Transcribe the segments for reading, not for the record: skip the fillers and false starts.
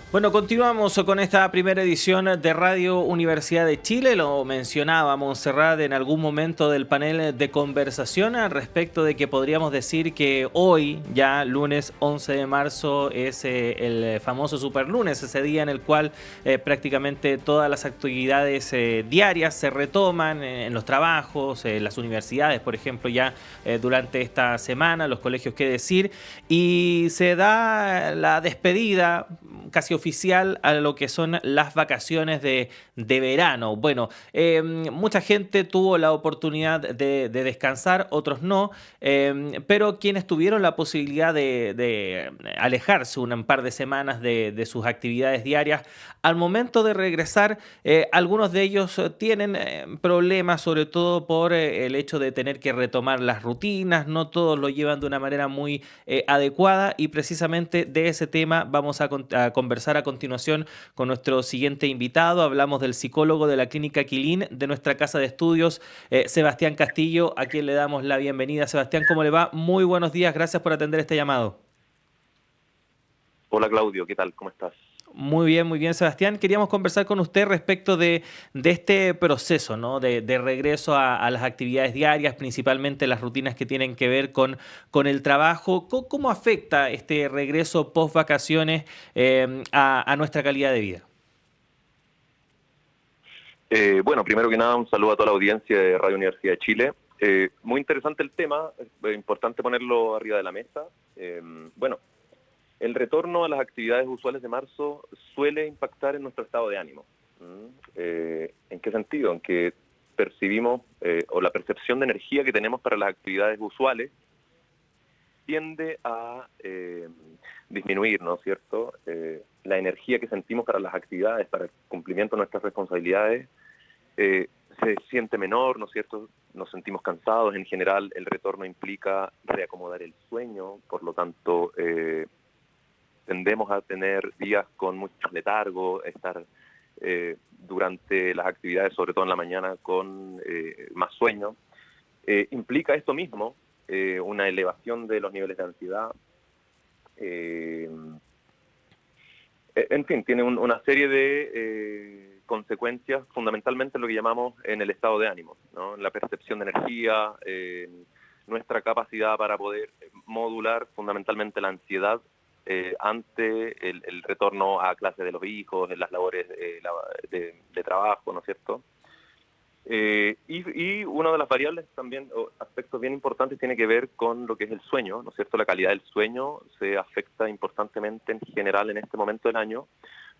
Bueno, continuamos con esta primera edición de Radio Universidad de Chile. Lo mencionaba Montserrat en algún momento del panel de conversación al respecto de que podríamos decir que hoy, ya lunes 11 de marzo, es el famoso superlunes, ese día en el cual prácticamente todas las actividades diarias se retoman en los trabajos, las universidades, por ejemplo, ya durante esta semana, los colegios, qué decir, y se da la despedida casi oficial a lo que son las vacaciones de verano. Bueno, mucha gente tuvo la oportunidad de descansar, otros no, pero quienes tuvieron la posibilidad de alejarse un par de semanas de sus actividades diarias, al momento de regresar, algunos de ellos tienen problemas, sobre todo por el hecho de tener que retomar las rutinas, no todos lo llevan de una manera muy adecuada y precisamente de ese tema vamos a conversar a continuación con nuestro siguiente invitado. Hablamos del psicólogo de la Clínica Quilín de nuestra casa de estudios, Sebastián Castillo, a quien le damos la bienvenida. Sebastián, ¿cómo le va? Muy buenos días, gracias por atender este llamado. Hola Claudio, ¿qué tal? ¿Cómo estás? Muy bien, Sebastián. Queríamos conversar con usted respecto de este proceso, ¿no? De regreso a las actividades diarias, principalmente las rutinas que tienen que ver con el trabajo. ¿Cómo afecta este regreso post vacaciones a nuestra calidad de vida? Bueno, primero que nada, un saludo a toda la audiencia de Radio Universidad de Chile. Muy interesante el tema, es importante ponerlo arriba de la mesa. Bueno, el retorno a las actividades usuales de marzo suele impactar en nuestro estado de ánimo. ¿En qué sentido? En que percibimos, o la percepción de energía que tenemos para las actividades usuales tiende a disminuir, ¿no es cierto? La energía que sentimos para las actividades, para el cumplimiento de nuestras responsabilidades, se siente menor, ¿no es cierto? Nos sentimos cansados. En general, el retorno implica reacomodar el sueño, por lo tanto, tendemos a tener días con mucho letargo, estar durante las actividades, sobre todo en la mañana, con más sueño. Implica esto mismo, una elevación de los niveles de ansiedad. En fin, tiene una serie de consecuencias, fundamentalmente lo que llamamos en el estado de ánimo, ¿no? En la percepción de energía, nuestra capacidad para poder modular fundamentalmente la ansiedad ante el retorno a clase de los hijos, en las labores de trabajo, ¿no es cierto? Y una de las variables también, o aspectos bien importantes, tiene que ver con lo que es el sueño, ¿no es cierto? La calidad del sueño se afecta importantemente en general en este momento del año.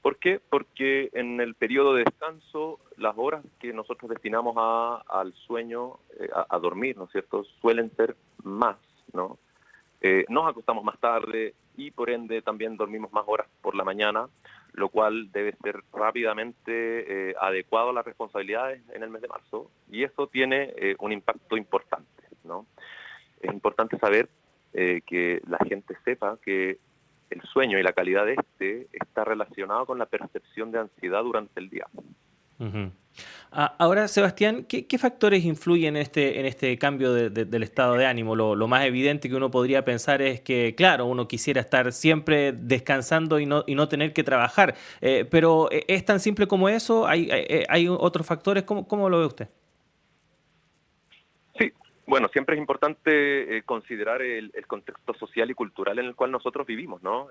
¿Por qué? Porque en el periodo de descanso, las horas que nosotros destinamos al sueño, a dormir, ¿no es cierto?, suelen ser más, ¿no? Nos acostamos más tarde y por ende también dormimos más horas por la mañana, lo cual debe ser rápidamente adecuado a las responsabilidades en el mes de marzo, y eso tiene un impacto importante, ¿no? Es importante saber que la gente sepa que el sueño y la calidad de este está relacionado con la percepción de ansiedad durante el día. Ujú. Ahora, Sebastián, ¿qué factores influyen en este cambio del estado de ánimo? Lo más evidente que uno podría pensar es que, claro, uno quisiera estar siempre descansando y no tener que trabajar, pero ¿es tan simple como eso? ¿Hay otros factores? ¿Cómo lo ve usted? Sí, bueno, siempre es importante considerar el contexto social y cultural en el cual nosotros vivimos, ¿no?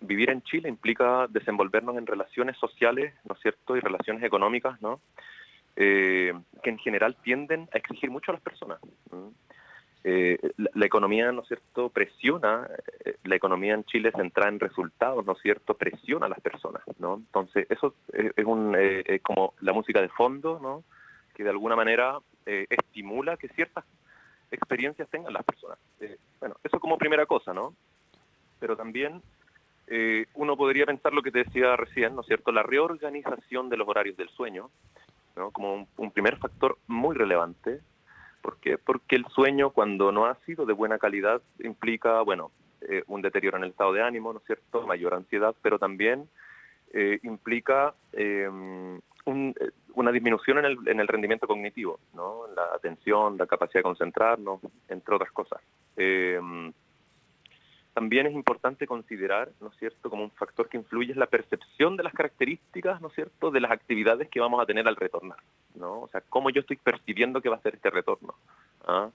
Vivir en Chile implica desenvolvernos en relaciones sociales, ¿no es cierto?, y relaciones económicas, ¿no?, que en general tienden a exigir mucho a las personas. La economía, ¿no es cierto?, presiona, la economía en Chile centrada en resultados, ¿no es cierto?, presiona a las personas, ¿no? Entonces, eso es como la música de fondo, ¿no?, que de alguna manera estimula que ciertas experiencias tengan las personas. Bueno, eso como primera cosa, ¿no? Pero también uno podría pensar lo que te decía recién, ¿no es cierto?, la reorganización de los horarios del sueño, ¿no?, como un primer factor muy relevante. ¿Por qué? Porque el sueño, cuando no ha sido de buena calidad, implica, bueno, un deterioro en el estado de ánimo, ¿no es cierto?, mayor ansiedad, pero también implica una disminución en el rendimiento cognitivo, ¿no?, la atención, la capacidad de concentrarnos, entre otras cosas. también es importante considerar, ¿no es cierto?, como un factor que influye es la percepción de las características, ¿no es cierto?, de las actividades que vamos a tener al retornar, ¿no? O sea, cómo yo estoy percibiendo que va a ser este retorno. ¿Ah?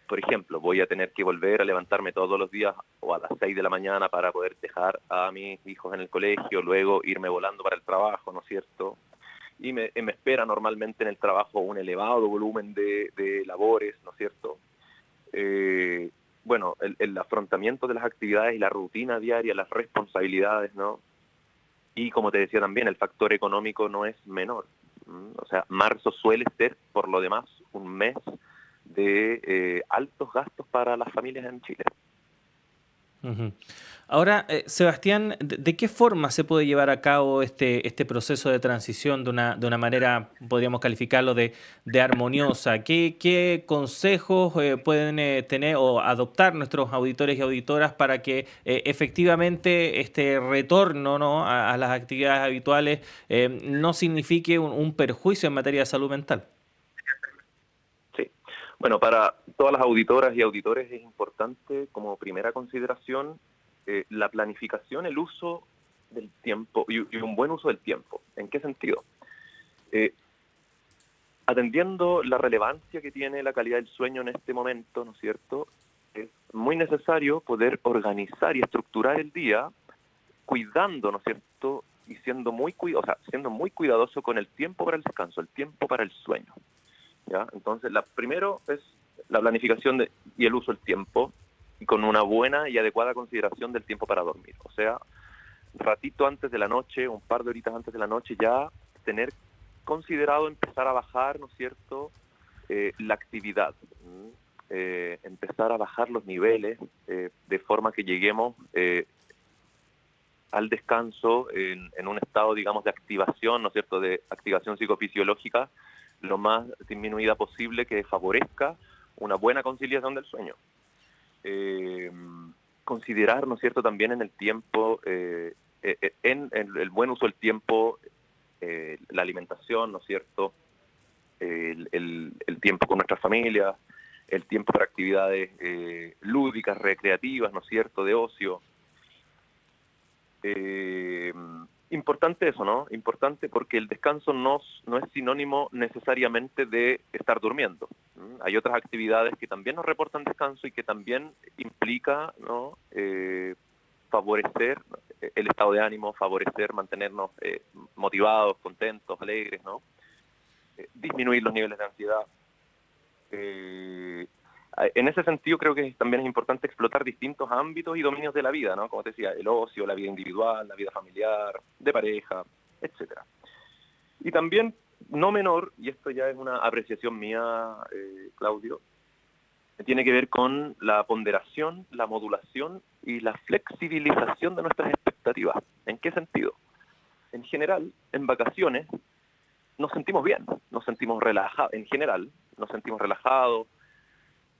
Por ejemplo, voy a tener que volver a levantarme todos los días o a las 6 de la mañana para poder dejar a mis hijos en el colegio, luego irme volando para el trabajo, ¿no es cierto? Y me espera normalmente en el trabajo un elevado volumen de labores, ¿no es cierto? Bueno, el afrontamiento de las actividades y la rutina diaria, las responsabilidades, ¿no? Y como te decía también, el factor económico no es menor. O sea, marzo suele ser, por lo demás, un mes de altos gastos para las familias en Chile. Ujú. Ahora, Sebastián, ¿de qué forma se puede llevar a cabo este proceso de transición de una manera, podríamos calificarlo de armoniosa? ¿Qué consejos pueden tener o adoptar nuestros auditores y auditoras para que efectivamente este retorno, ¿no?, a las actividades habituales no signifique un perjuicio en materia de salud mental? Sí. Bueno, para todas las auditoras y auditores es importante, como primera consideración, la planificación, el uso del tiempo y un buen uso del tiempo. ¿En qué sentido? Eh, Atendiendo la relevancia que tiene la calidad del sueño en este momento, ¿no es cierto?, es muy necesario poder organizar y estructurar el día cuidando, ¿no es cierto?, y siendo siendo muy cuidadoso con el tiempo para el descanso, el tiempo para el sueño. ¿Ya? Entonces, primero es la planificación y el uso del tiempo, y con una buena y adecuada consideración del tiempo para dormir. O sea, ratito antes de la noche, un par de horitas antes de la noche, ya tener considerado empezar a bajar, ¿no es cierto?, la actividad. Empezar a bajar los niveles de forma que lleguemos al descanso en un estado, digamos, de activación, ¿no es cierto?, de activación psicofisiológica, lo más disminuida posible, que favorezca una buena conciliación del sueño. Considerar, ¿no es cierto?, también en el tiempo, en el buen uso del tiempo, la alimentación, ¿no es cierto?, el tiempo con nuestras familias, el tiempo para actividades lúdicas, recreativas, ¿no es cierto?, de ocio. Importante eso, ¿no? Importante porque el descanso no es sinónimo necesariamente de estar durmiendo. Hay otras actividades que también nos reportan descanso y que también implica, ¿no?, favorecer el estado de ánimo, favorecer, mantenernos motivados, contentos, alegres, ¿no? Disminuir los niveles de ansiedad. En ese sentido creo que también es importante explotar distintos ámbitos y dominios de la vida, ¿no? Como te decía, el ocio, la vida individual, la vida familiar, de pareja, etcétera. Y también, no menor, y esto ya es una apreciación mía, Claudio, tiene que ver con la ponderación, la modulación y la flexibilización de nuestras expectativas. ¿En qué sentido? En general, en vacaciones nos sentimos bien, nos sentimos relajados, en general, nos sentimos relajados.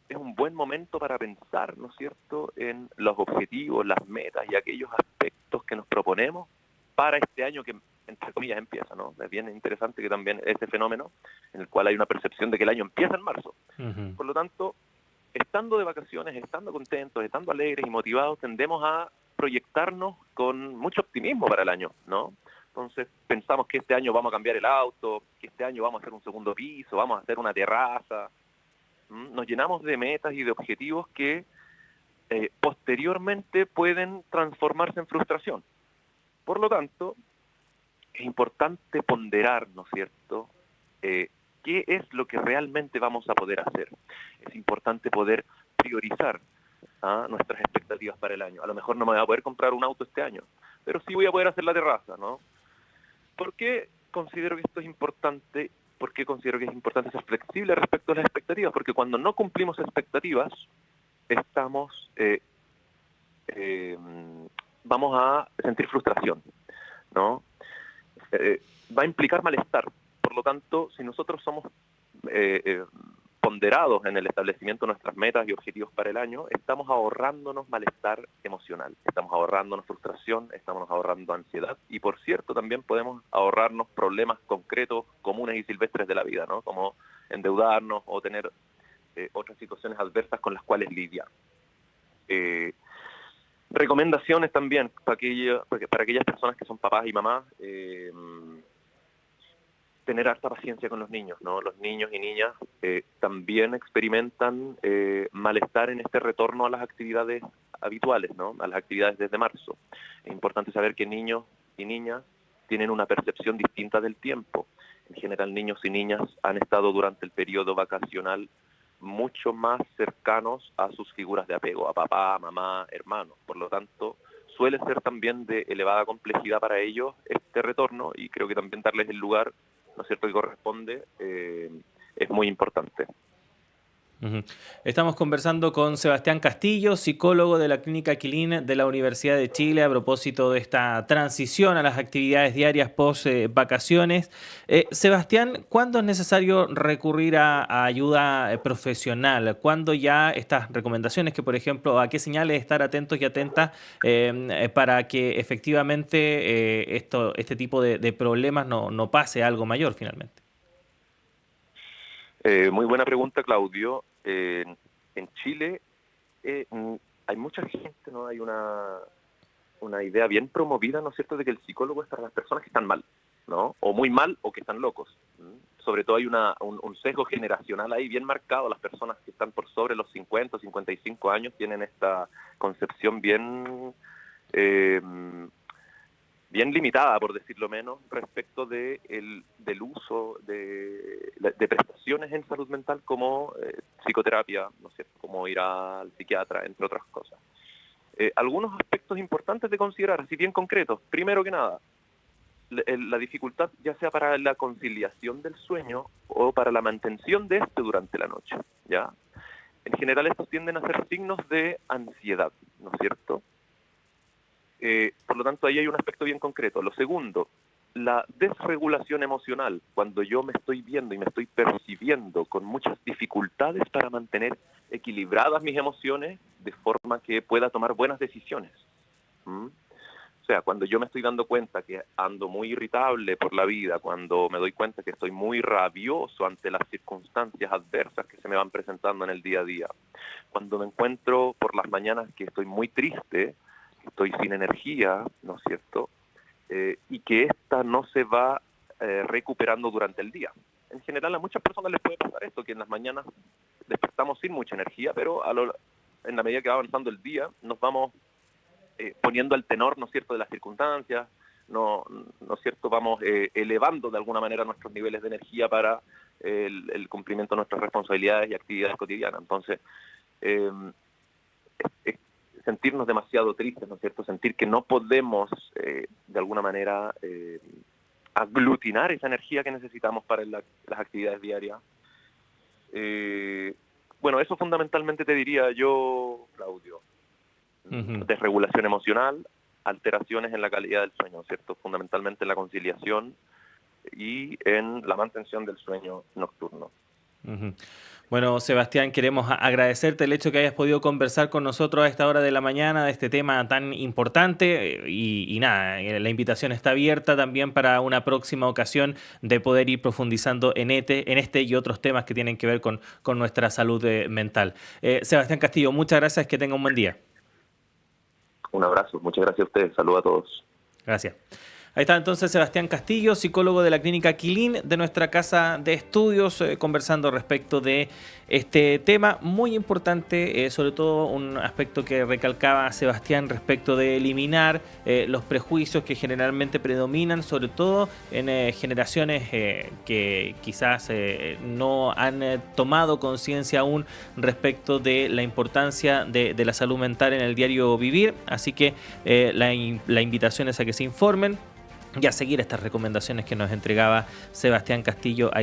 Es un buen momento para pensar, ¿no es cierto?, en los objetivos, las metas y aquellos aspectos que nos proponemos para este año que, entre comillas, empieza, ¿no? Es bien interesante que también ese fenómeno en el cual hay una percepción de que el año empieza en marzo. Uh-huh. Por lo tanto, estando de vacaciones, estando contentos, estando alegres y motivados, tendemos a proyectarnos con mucho optimismo para el año, ¿no? Entonces pensamos que este año vamos a cambiar el auto, que este año vamos a hacer un segundo piso, vamos a hacer una terraza. Nos llenamos de metas y de objetivos que posteriormente pueden transformarse en frustración. Por lo tanto, es importante ponderar, ¿no es cierto?, qué es lo que realmente vamos a poder hacer. Es importante poder priorizar nuestras expectativas para el año. A lo mejor no me voy a poder comprar un auto este año, pero sí voy a poder hacer la terraza, ¿no? ¿Por qué considero que esto es importante? ¿Por qué considero que es importante ser flexible respecto a las expectativas? Porque cuando no cumplimos expectativas, vamos a sentir frustración, ¿no? Va a implicar malestar. Por lo tanto, si nosotros somos ponderados en el establecimiento de nuestras metas y objetivos para el año, estamos ahorrándonos malestar emocional, estamos ahorrándonos frustración, estamos ahorrando ansiedad y, por cierto, también podemos ahorrarnos problemas concretos, comunes y silvestres de la vida, ¿no? Como endeudarnos o tener otras situaciones adversas con las cuales lidiar. Recomendaciones también para aquellas personas que son papás y mamás, tener harta paciencia con los niños, ¿no? Los niños y niñas también experimentan malestar en este retorno a las actividades habituales, ¿no? A las actividades desde marzo. Es importante saber que niños y niñas tienen una percepción distinta del tiempo. En general, niños y niñas han estado durante el periodo vacacional mucho más cercanos a sus figuras de apego, a papá, mamá, hermano. Por lo tanto, suele ser también de elevada complejidad para ellos este retorno, y creo que también darles el lugar, ¿no es cierto?, que corresponde, es muy importante. Estamos conversando con Sebastián Castillo, psicólogo de la Clínica Quilín de la Universidad de Chile, a propósito de esta transición a las actividades diarias post vacaciones. Sebastián, ¿cuándo es necesario recurrir a ayuda profesional? ¿Cuándo ya estas recomendaciones, que por ejemplo, a qué señales estar atentos y atentas para que efectivamente este tipo de problemas no pase a algo mayor finalmente? Muy buena pregunta, Claudio. En Chile hay mucha gente, ¿no? Hay una idea bien promovida, ¿no es cierto?, de que el psicólogo es para las personas que están mal, ¿no? O muy mal, o que están locos. Sobre todo hay un sesgo generacional ahí bien marcado. Las personas que están por sobre los 50 o 55 años tienen esta concepción bien limitada, por decirlo menos, respecto del uso de prestaciones en salud mental como psicoterapia, ¿no es cierto?, como ir al psiquiatra, entre otras cosas. Algunos aspectos importantes de considerar, así bien concretos. Primero que nada, la dificultad, ya sea para la conciliación del sueño o para la mantención de este durante la noche, ¿ya? En general estos tienden a ser signos de ansiedad, ¿no es cierto? Por lo tanto, ahí hay un aspecto bien concreto. Lo segundo, la desregulación emocional, cuando yo me estoy viendo y me estoy percibiendo con muchas dificultades para mantener equilibradas mis emociones de forma que pueda tomar buenas decisiones. O sea, cuando yo me estoy dando cuenta que ando muy irritable por la vida, cuando me doy cuenta que estoy muy rabioso ante las circunstancias adversas que se me van presentando en el día a día, cuando me encuentro por las mañanas que estoy muy triste, estoy sin energía, ¿no es cierto?, y que esta no se va recuperando durante el día. En general, a muchas personas les puede pasar esto, que en las mañanas despertamos sin mucha energía, pero en la medida que va avanzando el día, nos vamos poniendo al tenor, ¿no es cierto?, de las circunstancias, ¿no es cierto?, vamos elevando de alguna manera nuestros niveles de energía para el cumplimiento de nuestras responsabilidades y actividades cotidianas. Entonces, sentirnos demasiado tristes, ¿no es cierto?, sentir que no podemos de alguna manera aglutinar esa energía que necesitamos para las actividades diarias. Bueno, eso fundamentalmente te diría yo, Claudio. Desregulación emocional, alteraciones en la calidad del sueño, ¿cierto?, fundamentalmente en la conciliación y en la mantención del sueño nocturno. Bueno, Sebastián, queremos agradecerte el hecho que hayas podido conversar con nosotros a esta hora de la mañana de este tema tan importante y nada, la invitación está abierta también para una próxima ocasión de poder ir profundizando en este y otros temas que tienen que ver con nuestra salud mental. Sebastián Castillo, muchas gracias, que tenga un buen día. Un abrazo, muchas gracias a ustedes, saludos a todos. Gracias. Ahí está entonces Sebastián Castillo, psicólogo de la Clínica Quilín de nuestra casa de estudios, conversando respecto de este tema muy importante, sobre todo un aspecto que recalcaba Sebastián respecto de eliminar los prejuicios que generalmente predominan, sobre todo en generaciones que quizás no han tomado conciencia aún respecto de la importancia de la salud mental en el diario vivir. Así que la invitación es a que se informen y a seguir estas recomendaciones que nos entregaba Sebastián Castillo ahí